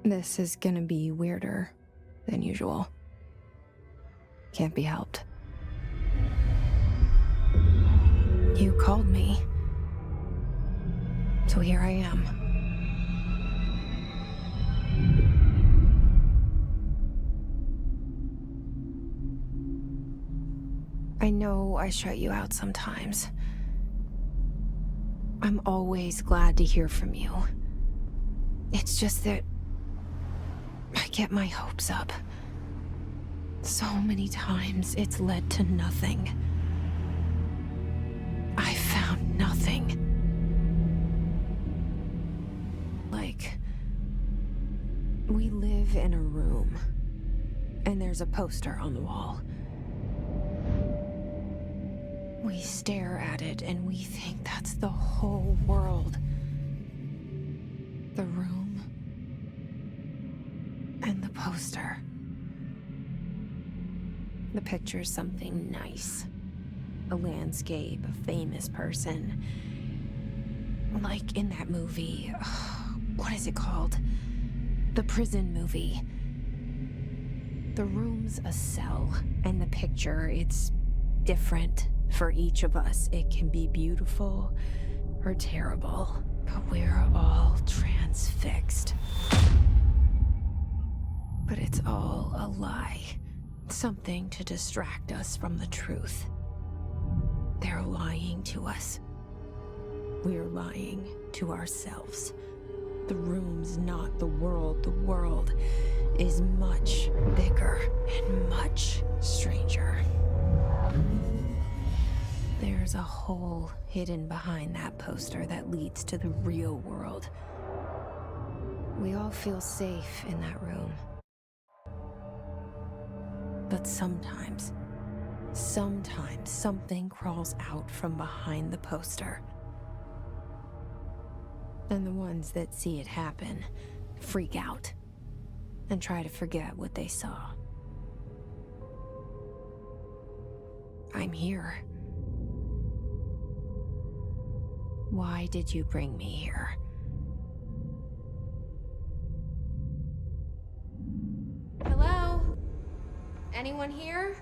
This is gonna be weirder than usual. Can't be helped. You called me. So here I am. I know I shut you out sometimes. I'm always glad to hear from you. It's just that I get my hopes up. So many times it's led to nothing. I found nothing. Like, we live in a room, and there's a poster on the wall. We stare at it and we think that's the whole world. The room and the poster. The picture's something nice. A landscape, a famous person. Like in that movie, what is it called? The prison movie. The room's a cell, and the picture, it's different for each of us. It can be beautiful or terrible, but we're all transfixed. But it's all a lie. Something to distract us from the truth. They're lying to us. We're lying to ourselves. The room's not the world. The world is much bigger and much stranger. There's a hole hidden behind that poster that leads to the real world. We all feel safe in that room. But sometimes something crawls out from behind the poster. And the ones that see it happen freak out and try to forget what they saw. I'm here. Why did you bring me here? Hello? Anyone here?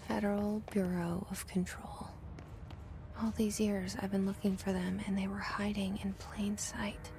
Federal Bureau of Control. All these years I've been looking for them, and they were hiding in plain sight.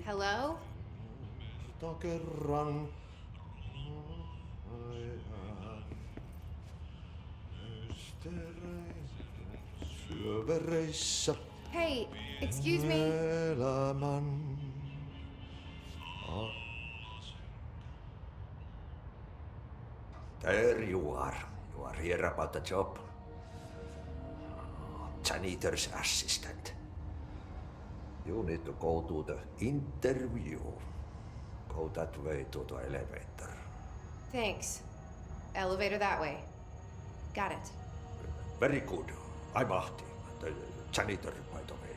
Hello? Kerran syövereissä Hey, excuse me. elämän. There you are. You are here about the job. Janitor's assistant. You need to go to the interview. Go that way to the elevator. Thanks. Elevator that way. Got it. Very good. I'm Ahti, the janitor, by the way.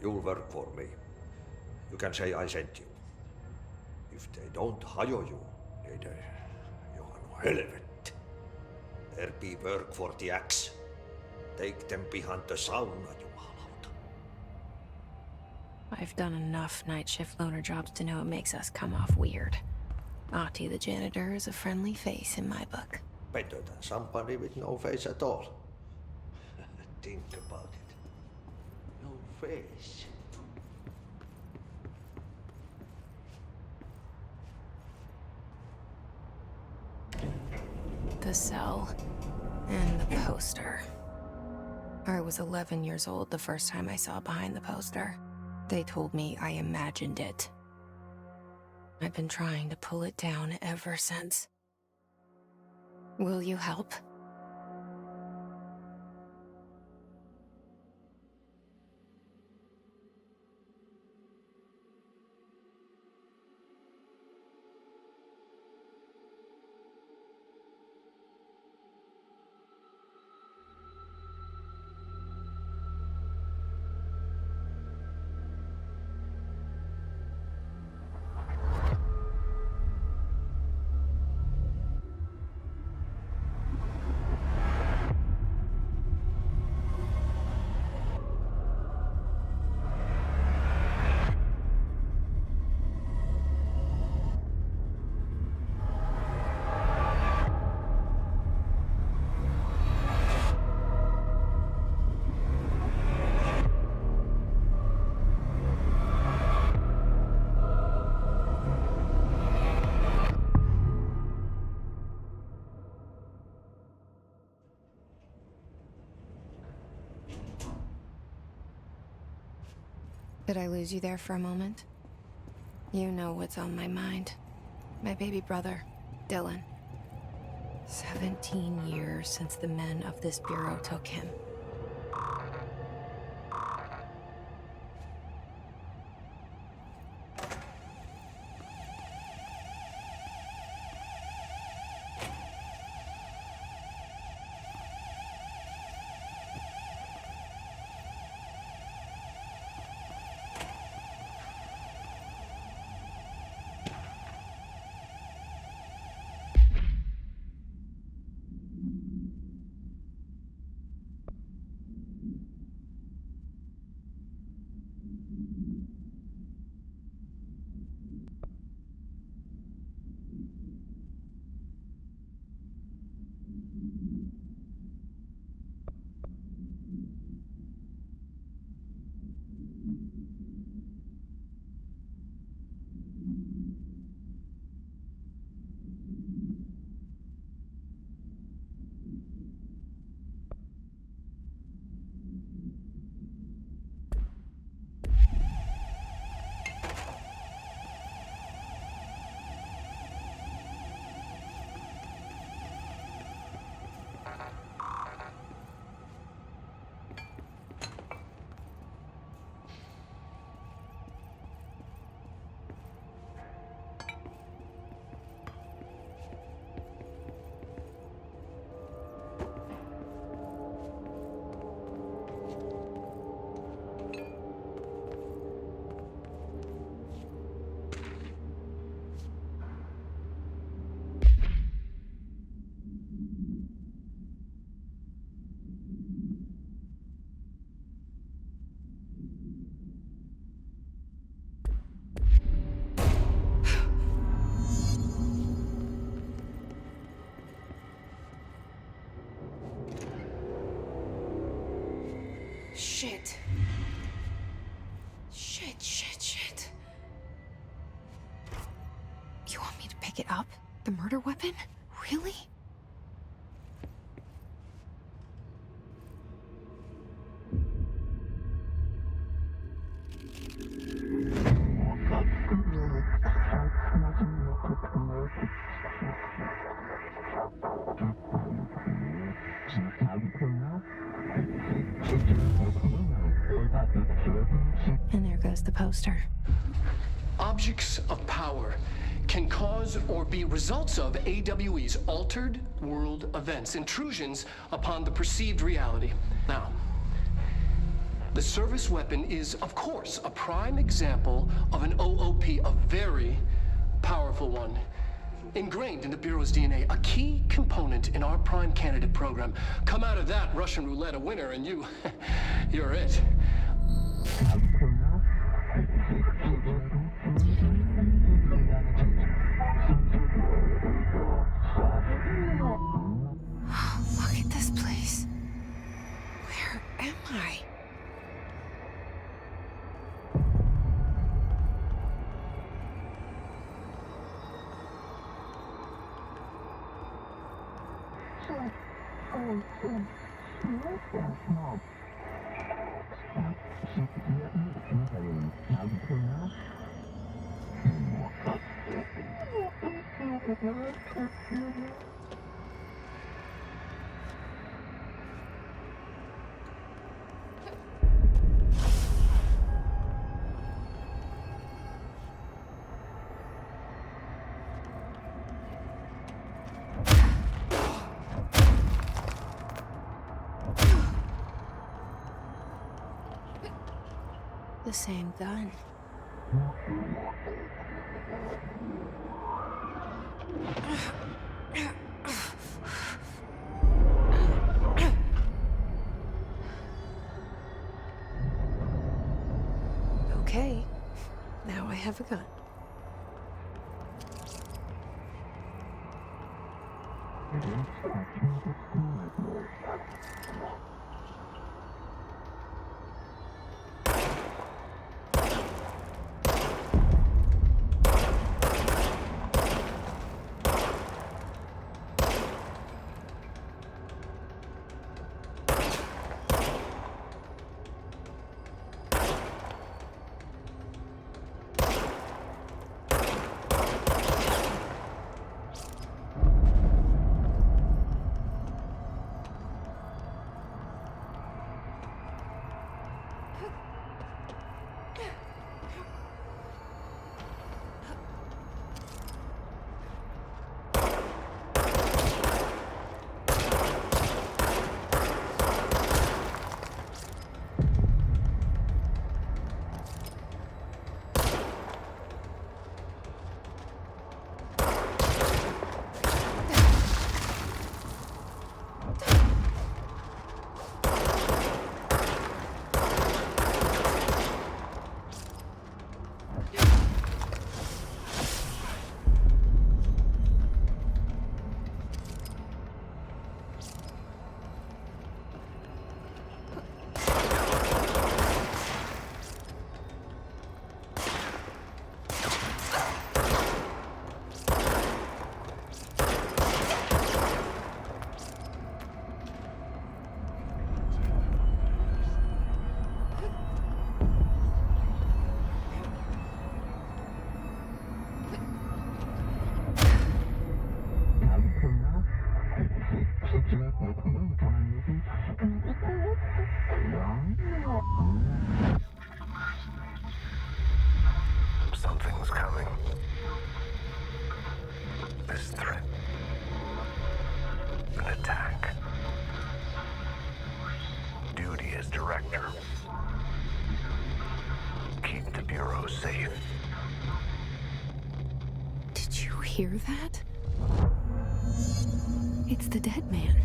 You'll work for me. You can say I sent you. If they don't hire you, niin Johan helvet. There be work for the axe. Take them behind the sauna, jumalauta. I've done enough night shift loner jobs to know it makes us come off weird. Ahti the janitor is a friendly face in my book. Better than somebody with no face at all. Think about it. No face. The cell and the poster. I was 11 years old the first time I saw behind the poster. They told me I imagined it. I've been trying to pull it down ever since. Will you help? Did I lose you there for a moment? You know what's on my mind. My baby brother, Dylan. 17 years since the men of this bureau took him. Shit. Shit. The murder weapon? Really? And there goes the poster. Objects of power can cause or be results of AWE's altered world events, intrusions upon the perceived reality. Now, the service weapon is, of course, a prime example of an OOP, a very powerful one. Ingrained in the Bureau's DNA, a key component in our prime candidate program. Come out of that Russian roulette a winner and you're it. Look at this place. Where am I? The same gun. Okay, now I have a gun. Something's coming. This threat. An attack. Duty as director. Keep the Bureau safe. Did you hear that? It's the dead man.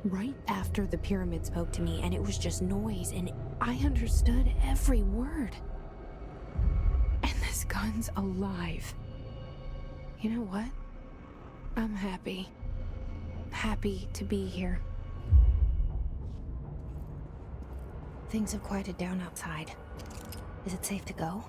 Right after the pyramid spoke to me, and it was just noise, and I understood every word. And this gun's alive. You know what? I'm happy. Happy to be here. Things have quieted down outside. Is it safe to go?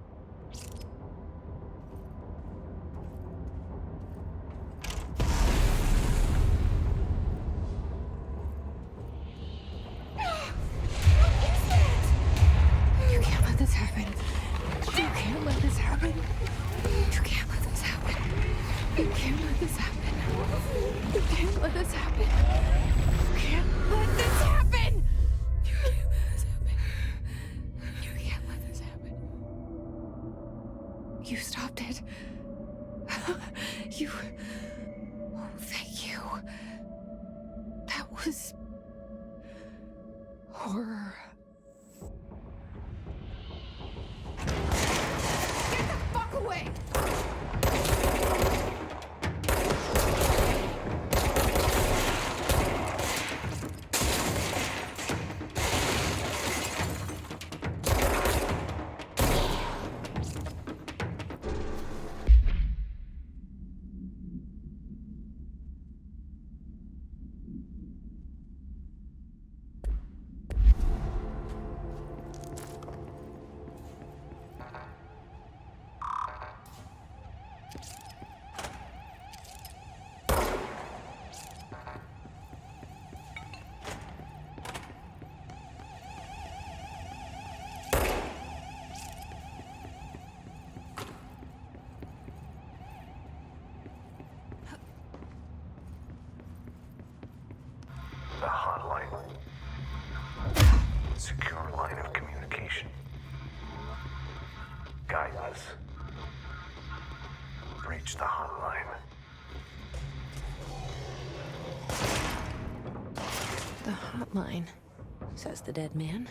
You stopped it. You... Oh, thank you. That was... horror. Get the fuck away! The hotline. Secure line of communication. Guide us. Reach the hotline. The hotline, says the dead man.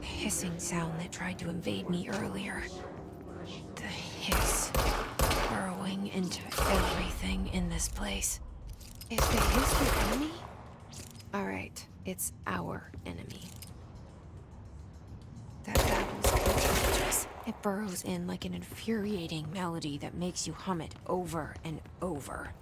Hissing sound that tried to invade me earlier. The hiss burrowing into everything in this place. Is the hiss your enemy? Alright, it's our enemy. That babble's contagious. It burrows in like an infuriating melody that makes you hum it over and over.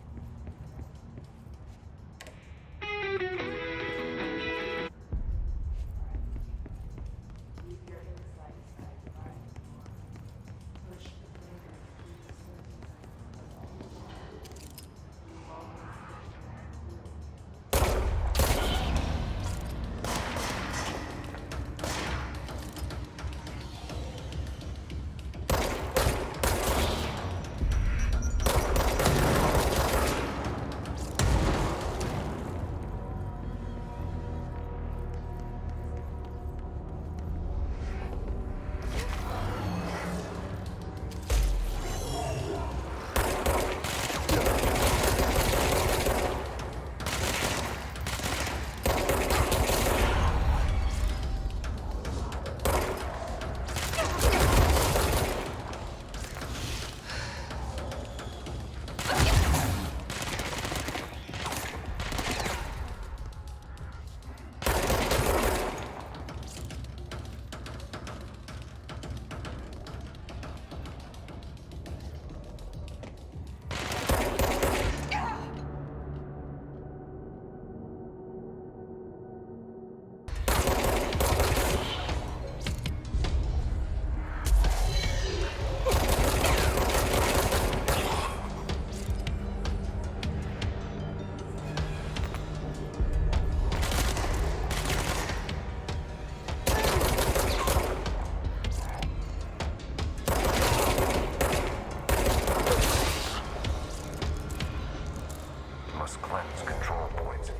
must cleanse control points.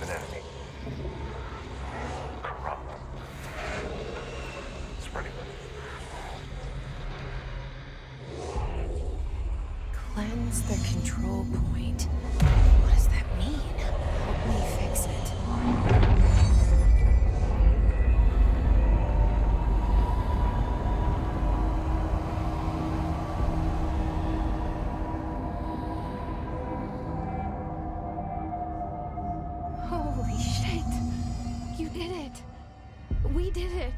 An enemy. Corrupt. Spreading. Cleanse the control point. What does that mean? Help me fix it. Holy shit! You did it! We did it!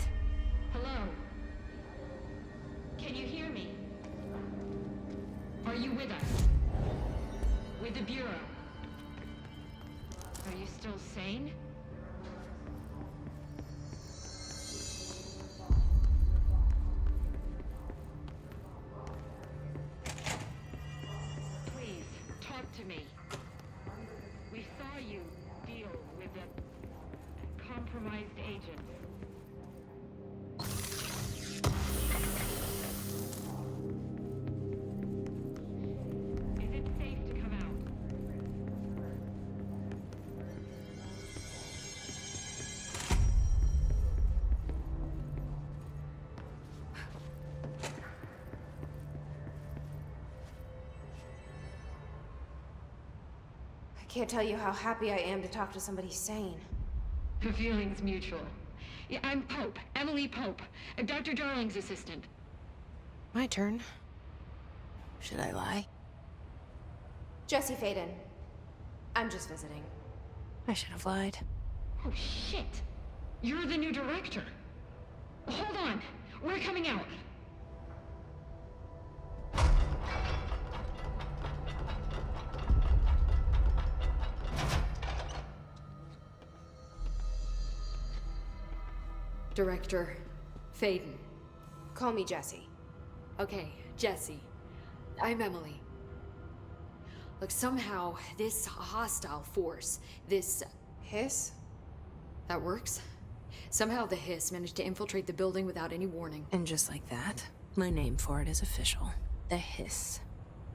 Hello? Can you hear me? Are you with us? With the Bureau? Are you still sane? Please, talk to me. We saw you deal with a compromised agent. Is it safe to come out? I can't tell you how happy I am to talk to somebody sane. The feeling's mutual. Yeah, I'm Pope, Emily Pope, Dr. Darling's assistant. My turn. Should I lie? Jesse Faden. I'm just visiting. I should have lied. Oh, shit. You're the new director. Hold on. We're coming out. Director Faden. Call me Jesse. Okay, Jesse. I'm Emily. Look, somehow this hostile force, this... Hiss? that works? Somehow the Hiss managed to infiltrate the building without any warning. And just like that, my name for it is official. The hiss.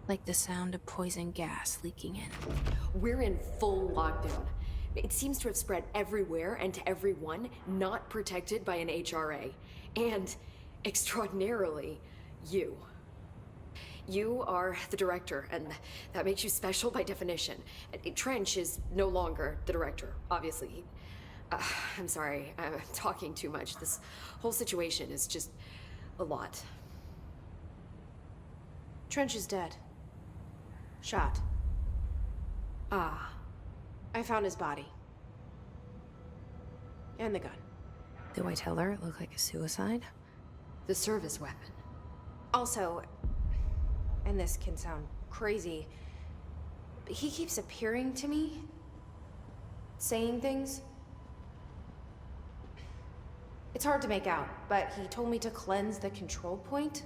Like the sound of poison gas leaking in. We're in full lockdown. It seems to have spread everywhere and to everyone not protected by an HRA. And, extraordinarily, you. You are the director, and that makes you special by definition. Trench is no longer the director, obviously. I'm sorry, I'm talking too much. This whole situation is just a lot. Trench is dead. Shot. Ah, I found his body. And the gun. Do I tell her it looked like a suicide? the service weapon. Also, and this can sound crazy, but he keeps appearing to me, saying things. It's hard to make out, but he told me to cleanse the control point,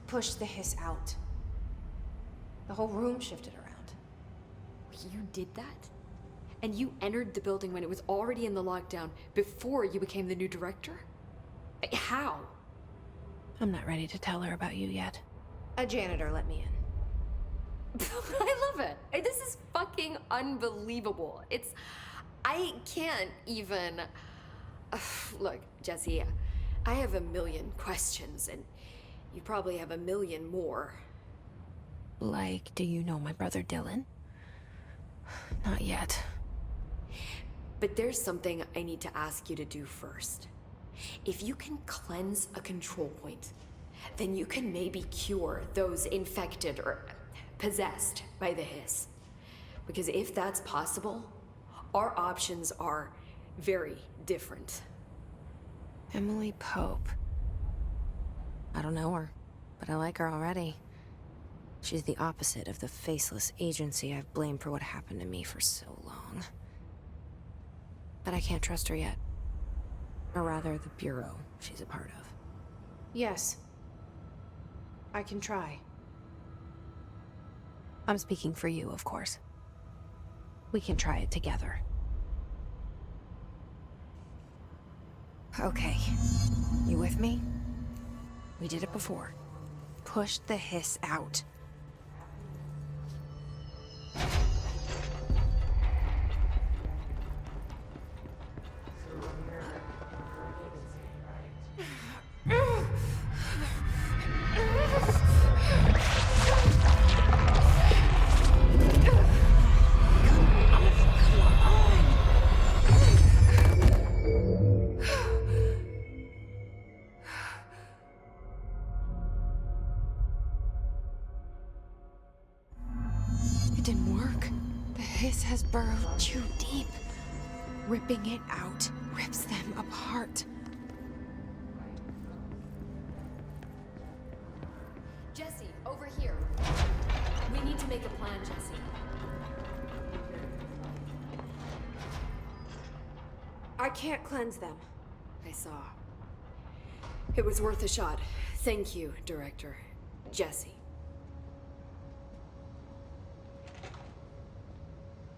push the hiss out. The whole room shifted around. You did that? And you entered the building when it was already in the lockdown before you became the new director? How? I'm not ready to tell her about you yet. A janitor let me in. I love it. This is fucking unbelievable. I can't even... Look, Jesse, I have a million questions, and you probably have a million more. Like, do you know my brother Dylan? Not yet. But there's something I need to ask you to do first. If you can cleanse a control point, then you can maybe cure those infected or possessed by the hiss. Because if that's possible, our options are very different. Emily Pope. I don't know her, but I like her already. She's the opposite of the faceless agency I've blamed for what happened to me for so long. But I can't trust her yet. Or rather, the Bureau she's a part of. Yes. I can try. I'm speaking for you, of course. We can try it together. Okay. You with me? We did it before. Push the hiss out. It didn't work. The hiss has burrowed too deep. Ripping it out rips them apart. Jesse, over here. We need to make a plan, Jesse. I can't cleanse them. I saw. It was worth a shot. Thank you, Director. Jesse.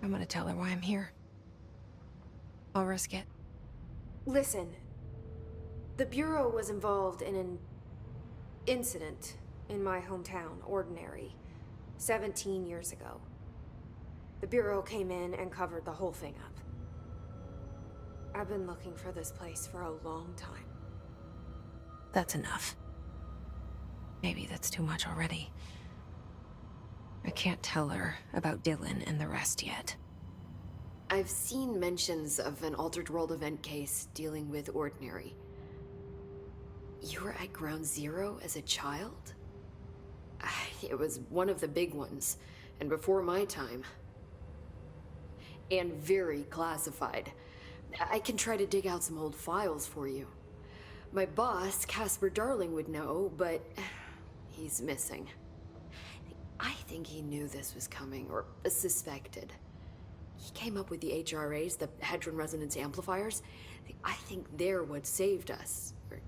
I'm gonna tell her why I'm here. I'll risk it. Listen, the Bureau was involved in an incident in my hometown, Ordinary, 17 years ago. The Bureau came in and covered the whole thing up. I've been looking for this place for a long time. That's enough. Maybe that's too much already. I can't tell her about Dylan and the rest yet. I've seen mentions of an Altered World event case dealing with Ordinary. You were at Ground Zero as a child? It was one of the big ones, and before my time. And very classified. I can try to dig out some old files for you. My boss, Casper Darling, would know, but he's missing. I think he knew this was coming, or suspected. He came up with the HRAs, the Hadron Resonance Amplifiers. I think they're what saved us. Or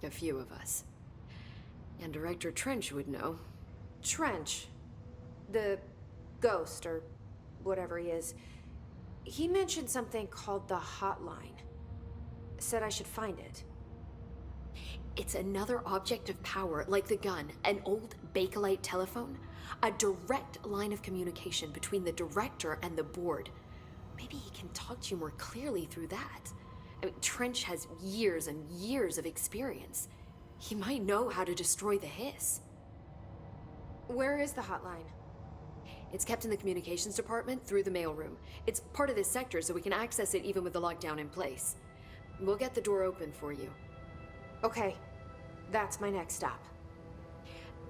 a few of us. And Director Trench would know. Trench, the ghost, or whatever he is, he mentioned something called the Hotline. Said I should find it. It's another object of power, like the gun, an old Bakelite telephone. A direct line of communication between the director and the board. Maybe he can talk to you more clearly through that. I mean, Trench has years and years of experience. He might know how to destroy the hiss. Where is the hotline? It's kept in the communications department through the mailroom. It's part of this sector, so we can access it even with the lockdown in place. We'll get the door open for you. Okay, that's my next stop.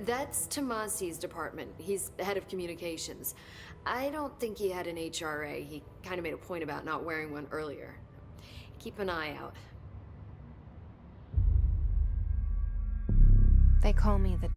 That's Tomasi's department. He's the head of communications. I don't think he had an HRA. He kind of made a point about not wearing one earlier. Keep an eye out. They call me the